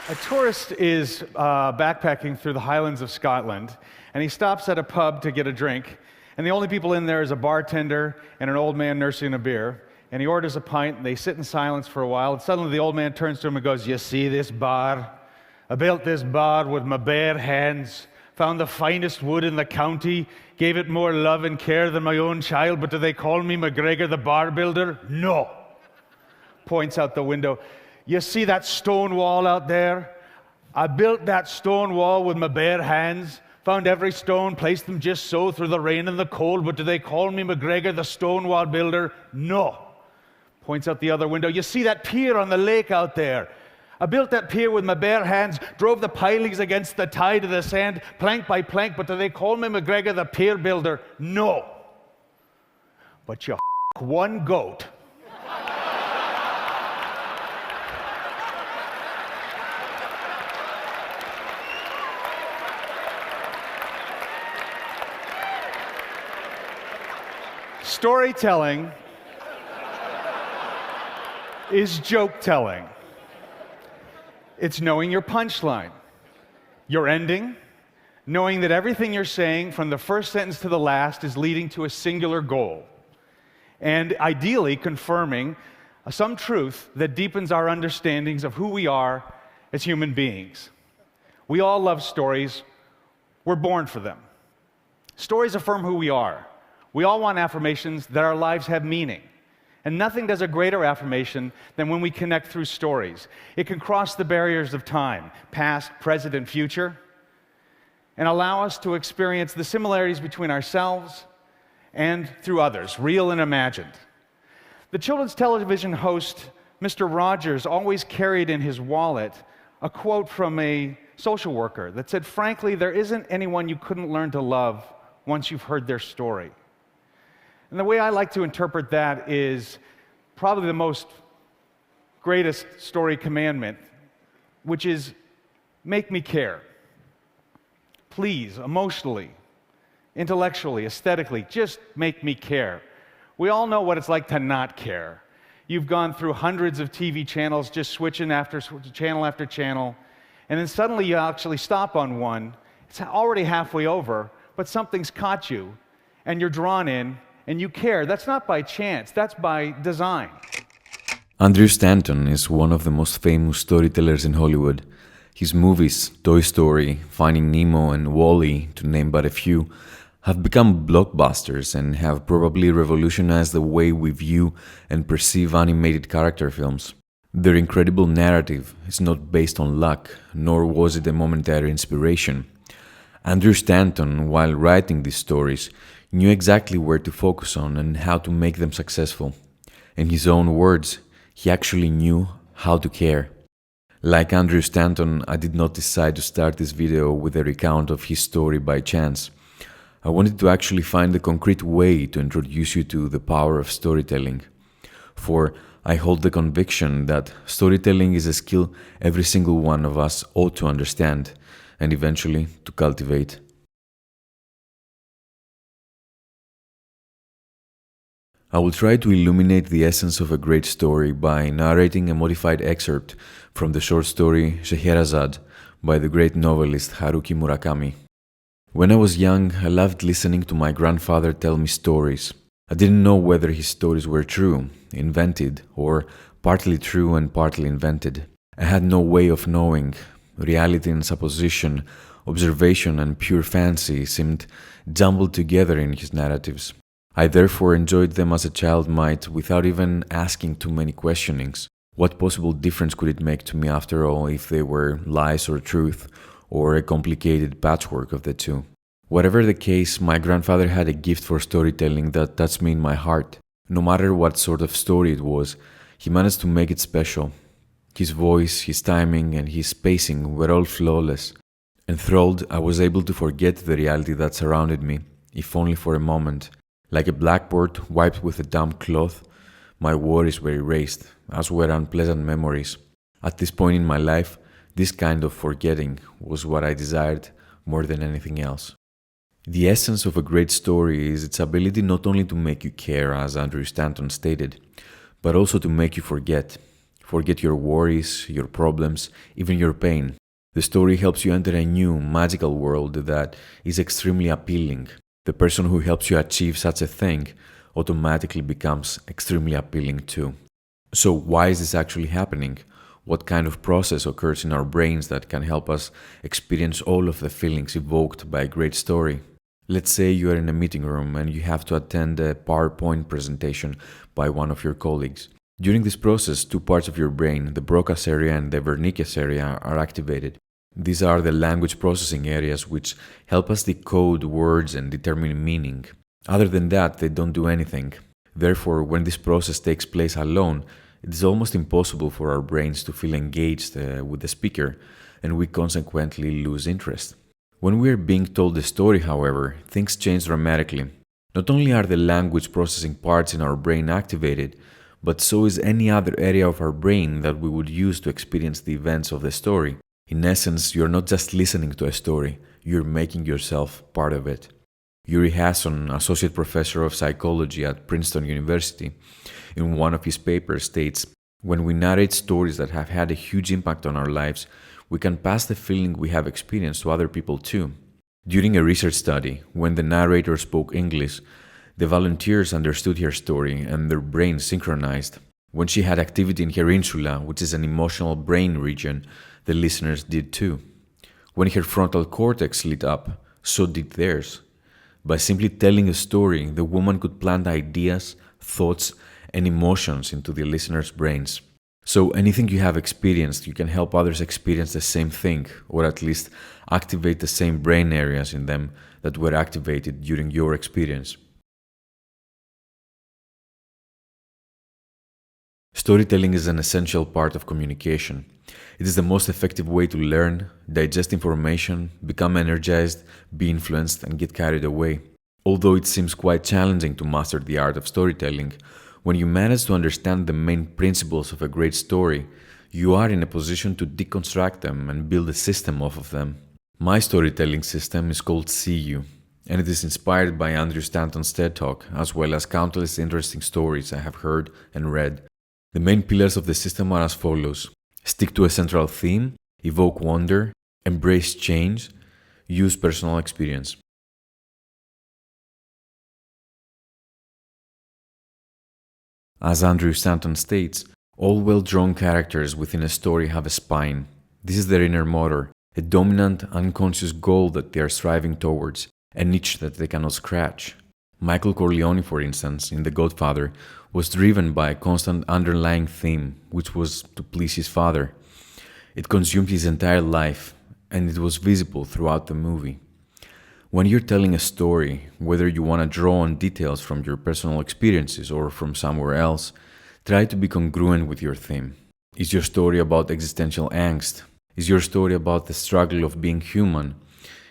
A tourist is backpacking through the Highlands of Scotland, and he stops at a pub to get a drink, and the only people in there is a bartender and an old man nursing a beer, and he orders a pint, and they sit in silence for a while, and suddenly the old man turns to him and goes, "You see this bar? I built this bar with my bare hands, found the finest wood in the county, gave it more love and care than my own child, but do they call me McGregor the bar builder? No." Points out the window. "You see that stone wall out there? I built that stone wall with my bare hands, found every stone, placed them just so through the rain and the cold, but do they call me McGregor the stone wall builder? No." Points out the other window. "You see that pier on the lake out there? I built that pier with my bare hands, drove the pilings against the tide of the sand, plank by plank, but do they call me McGregor the pier builder? No. But you one goat." Storytelling is joke telling. It's knowing your punchline, your ending, knowing that everything you're saying from the first sentence to the last is leading to a singular goal, and ideally confirming some truth that deepens our understandings of who we are as human beings. We all love stories. We're born for them. Stories affirm who we are. We all want affirmations that our lives have meaning. And nothing does a greater affirmation than when we connect through stories. It can cross the barriers of time, past, present, and future, and allow us to experience the similarities between ourselves and through others, real and imagined. The children's television host, Mr. Rogers, always carried in his wallet a quote from a social worker that said, "Frankly, there isn't anyone you couldn't learn to love once you've heard their story." And the way I like to interpret that is probably the most greatest story commandment, which is make me care. Please, emotionally, intellectually, aesthetically, just make me care. We all know what it's like to not care. You've gone through hundreds of TV channels, just switching channel after channel, and then suddenly you actually stop on one. It's already halfway over, but something's caught you, and you're drawn in, and you care. That's not by chance, that's by design. Andrew Stanton is one of the most famous storytellers in Hollywood. His movies, Toy Story, Finding Nemo, and Wall-E, to name but a few, have become blockbusters and have probably revolutionized the way we view and perceive animated character films. Their incredible narrative is not based on luck, nor was it a momentary inspiration. Andrew Stanton, while writing these stories, knew exactly where to focus on and how to make them successful. In his own words, he actually knew how to care. Like Andrew Stanton, I did not decide to start this video with a recount of his story by chance. I wanted to actually find a concrete way to introduce you to the power of storytelling. For I hold the conviction that storytelling is a skill every single one of us ought to understand and eventually to cultivate. I will try to illuminate the essence of a great story by narrating a modified excerpt from the short story Scheherazade by the great novelist Haruki Murakami. When I was young, I loved listening to my grandfather tell me stories. I didn't know whether his stories were true, invented, or partly true and partly invented. I had no way of knowing. Reality and supposition, observation and pure fancy seemed jumbled together in his narratives. I therefore enjoyed them as a child might without even asking too many questionings. What possible difference could it make to me after all if they were lies or truth, or a complicated patchwork of the two? Whatever the case, my grandfather had a gift for storytelling that touched me in my heart. No matter what sort of story it was, he managed to make it special. His voice, his timing, and his pacing were all flawless. Enthralled, I was able to forget the reality that surrounded me, if only for a moment. Like a blackboard wiped with a damp cloth, my worries were erased, as were unpleasant memories. At this point in my life, this kind of forgetting was what I desired more than anything else. The essence of a great story is its ability not only to make you care, as Andrew Stanton stated, but also to make you forget. Forget your worries, your problems, even your pain. The story helps you enter a new, magical world that is extremely appealing. The person who helps you achieve such a thing automatically becomes extremely appealing too. So, why is this actually happening? What kind of process occurs in our brains that can help us experience all of the feelings evoked by a great story? Let's say you are in a meeting room and you have to attend a PowerPoint presentation by one of your colleagues. During this process, two parts of your brain, the Broca's area and the Wernicke's area, are activated. These are the language processing areas which help us decode words and determine meaning. Other than that, they don't do anything. Therefore, when this process takes place alone, it is almost impossible for our brains to feel engaged with the speaker, and we consequently lose interest. When we are being told a story, however, things change dramatically. Not only are the language processing parts in our brain activated, but so is any other area of our brain that we would use to experience the events of the story. In essence, you're not just listening to a story, you're making yourself part of it. Yuri Hasson, associate professor of psychology at Princeton University, in one of his papers states, "When we narrate stories that have had a huge impact on our lives, we can pass the feeling we have experienced to other people too." During a research study, when the narrator spoke English, the volunteers understood her story and their brains synchronized. When she had activity in her insula, which is an emotional brain region, the listeners did too. When her frontal cortex lit up, so did theirs. By simply telling a story, the woman could plant ideas, thoughts, and emotions into the listener's brains. So anything you have experienced, you can help others experience the same thing, or at least activate the same brain areas in them that were activated during your experience. Storytelling is an essential part of communication. It is the most effective way to learn, digest information, become energized, be influenced, and get carried away. Although it seems quite challenging to master the art of storytelling, when you manage to understand the main principles of a great story, you are in a position to deconstruct them and build a system off of them. My storytelling system is called CU, and it is inspired by Andrew Stanton's TED Talk, as well as countless interesting stories I have heard and read. The main pillars of the system are as follows: stick to a central theme, evoke wonder, embrace change, use personal experience. As Andrew Stanton states, all well-drawn characters within a story have a spine. This is their inner motor, a dominant, unconscious goal that they are striving towards, a niche that they cannot scratch. Michael Corleone, for instance, in The Godfather, was driven by a constant underlying theme, which was to please his father. It consumed his entire life, and it was visible throughout the movie. When you're telling a story, whether you want to draw on details from your personal experiences or from somewhere else, try to be congruent with your theme. Is your story about existential angst? Is your story about the struggle of being human?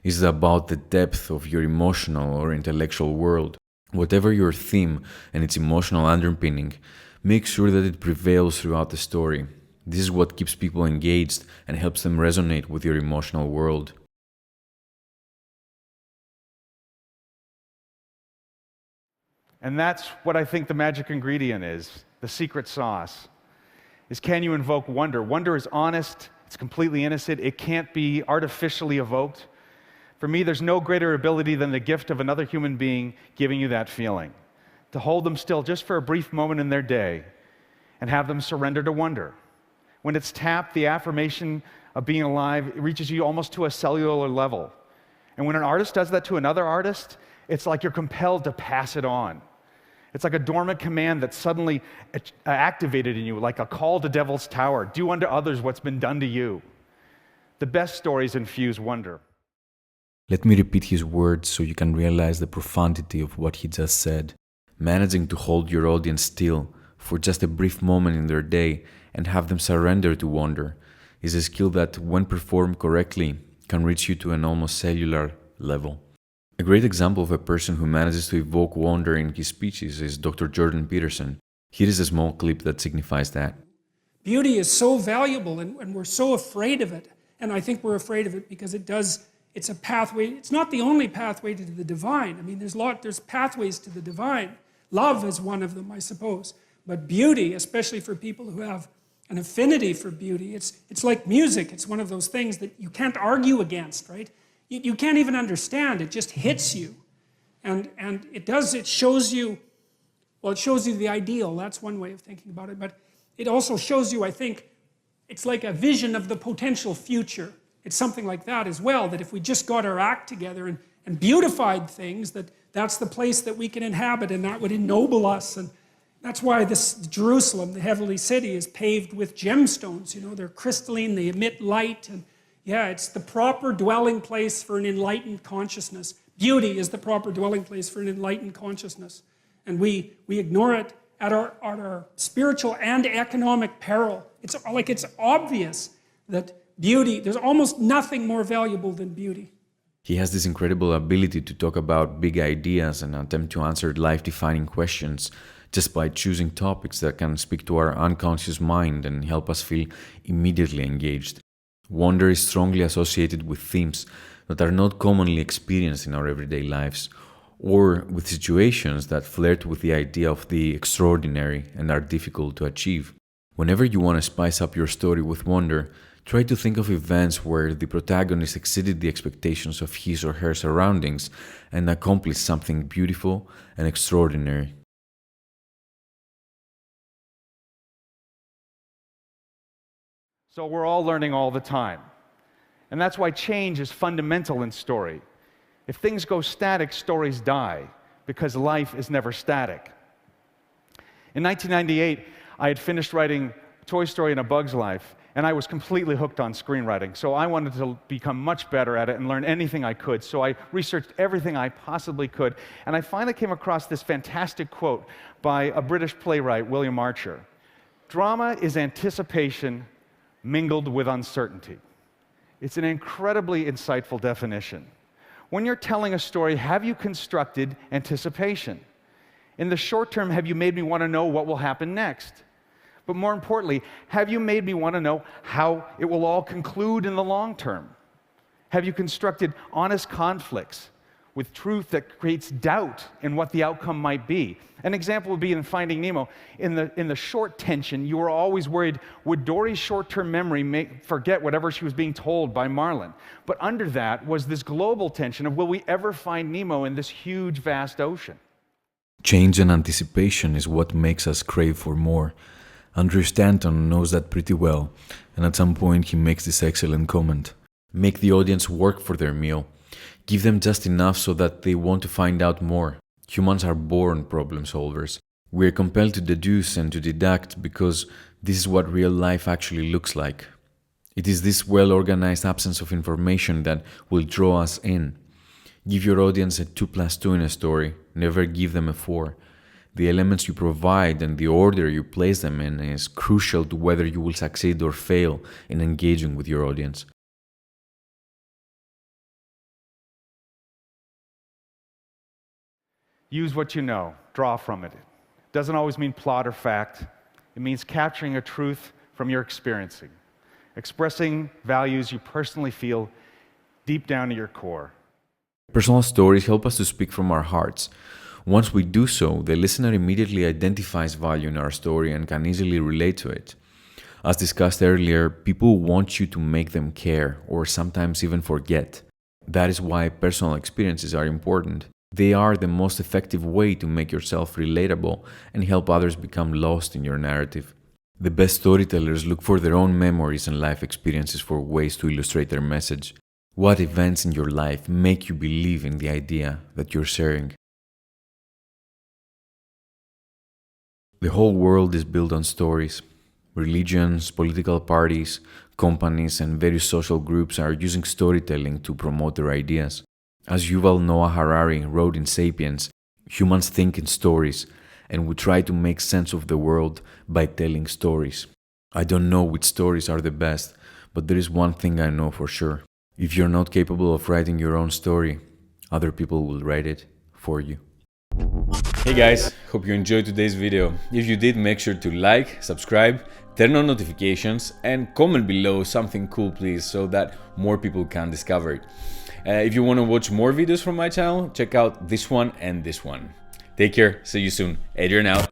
Is it about the depth of your emotional or intellectual world? Whatever your theme and its emotional underpinning, make sure that it prevails throughout the story. This is what keeps people engaged and helps them resonate with your emotional world. And that's what I think the magic ingredient is, the secret sauce, is can you invoke wonder? Wonder is honest, it's completely innocent, it can't be artificially evoked. For me, there's no greater ability than the gift of another human being giving you that feeling. To hold them still just for a brief moment in their day and have them surrender to wonder. When it's tapped, the affirmation of being alive, it reaches you almost to a cellular level. And when an artist does that to another artist, it's like you're compelled to pass it on. It's like a dormant command that's suddenly activated in you, like a call to Devil's Tower. Do unto others what's been done to you. The best stories infuse wonder. Let me repeat his words so you can realize the profundity of what he just said. Managing to hold your audience still for just a brief moment in their day and have them surrender to wonder is a skill that, when performed correctly, can reach you to an almost cellular level. A great example of a person who manages to evoke wonder in his speeches is Dr. Jordan Peterson. Here is a small clip that signifies that. Beauty is so valuable, and we're so afraid of it. And I think we're afraid of it because it's a pathway. It's not the only pathway to the divine. I mean, there's pathways to the divine. Love is one of them, I suppose. But beauty, especially for people who have an affinity for beauty. It's like music. It's one of those things that you can't argue against, right? You can't even understand. It just hits you. And it shows you, well, it shows you the ideal. That's one way of thinking about it. But it also shows you, I think, it's like a vision of the potential future. It's something like that as well, that if we just got our act together and beautified things, that's the place that we can inhabit, and that would ennoble us. And that's why this Jerusalem, the heavenly city, is paved with gemstones. You know, they're crystalline, they emit light, and yeah, it's the proper dwelling place for an enlightened consciousness. Beauty is the proper dwelling place for an enlightened consciousness. And we ignore it at our spiritual and economic peril. It's obvious that beauty, there's almost nothing more valuable than beauty. He has this incredible ability to talk about big ideas and attempt to answer life-defining questions just by choosing topics that can speak to our unconscious mind and help us feel immediately engaged. Wonder is strongly associated with themes that are not commonly experienced in our everyday lives, or with situations that flirt with the idea of the extraordinary and are difficult to achieve. Whenever you want to spice up your story with wonder, try to think of events where the protagonist exceeded the expectations of his or her surroundings and accomplished something beautiful and extraordinary. So we're all learning all the time. And that's why change is fundamental in story. If things go static, stories die, because life is never static. In 1998, I had finished writing Toy Story and A Bug's Life, and I was completely hooked on screenwriting. So I wanted to become much better at it and learn anything I could. So I researched everything I possibly could, and I finally came across this fantastic quote by a British playwright, William Archer. "Drama is anticipation mingled with uncertainty." It's an incredibly insightful definition. When you're telling a story, have you constructed anticipation? In the short term, have you made me want to know what will happen next? But more importantly, have you made me want to know how it will all conclude in the long term? Have you constructed honest conflicts with truth that creates doubt in what the outcome might be? An example would be in Finding Nemo. In the short tension, you were always worried, would Dory's short-term memory forget whatever she was being told by Marlin? But under that was this global tension of, will we ever find Nemo in this huge, vast ocean? Change and anticipation is what makes us crave for more. Andrew Stanton knows that pretty well, and at some point he makes this excellent comment. Make the audience work for their meal. Give them just enough so that they want to find out more. Humans are born problem solvers. We are compelled to deduce and to deduct because this is what real life actually looks like. It is this well-organized absence of information that will draw us in. Give your audience a 2+2 in a story, never give them a 4. The elements you provide and the order you place them in is crucial to whether you will succeed or fail in engaging with your audience. Use what you know, draw from it. It doesn't always mean plot or fact. It means capturing a truth from your experiencing, expressing values you personally feel deep down to your core. Personal stories help us to speak from our hearts. Once we do so, the listener immediately identifies value in our story and can easily relate to it. As discussed earlier, people want you to make them care or sometimes even forget. That is why personal experiences are important. They are the most effective way to make yourself relatable and help others become lost in your narrative. The best storytellers look for their own memories and life experiences for ways to illustrate their message. What events in your life make you believe in the idea that you're sharing? The whole world is built on stories. Religions, political parties, companies, and various social groups are using storytelling to promote their ideas. As Yuval Noah Harari wrote in Sapiens, humans think in stories, and we try to make sense of the world by telling stories. I don't know which stories are the best, but there is one thing I know for sure. If you're not capable of writing your own story, other people will write it for you. Hey guys, hope you enjoyed today's video. If you did, make sure to like, subscribe, turn on notifications, and comment below something cool please, so that more people can discover it. If you want to watch more videos from my channel, check out this one and this one. Take care, see you soon. Adrian out.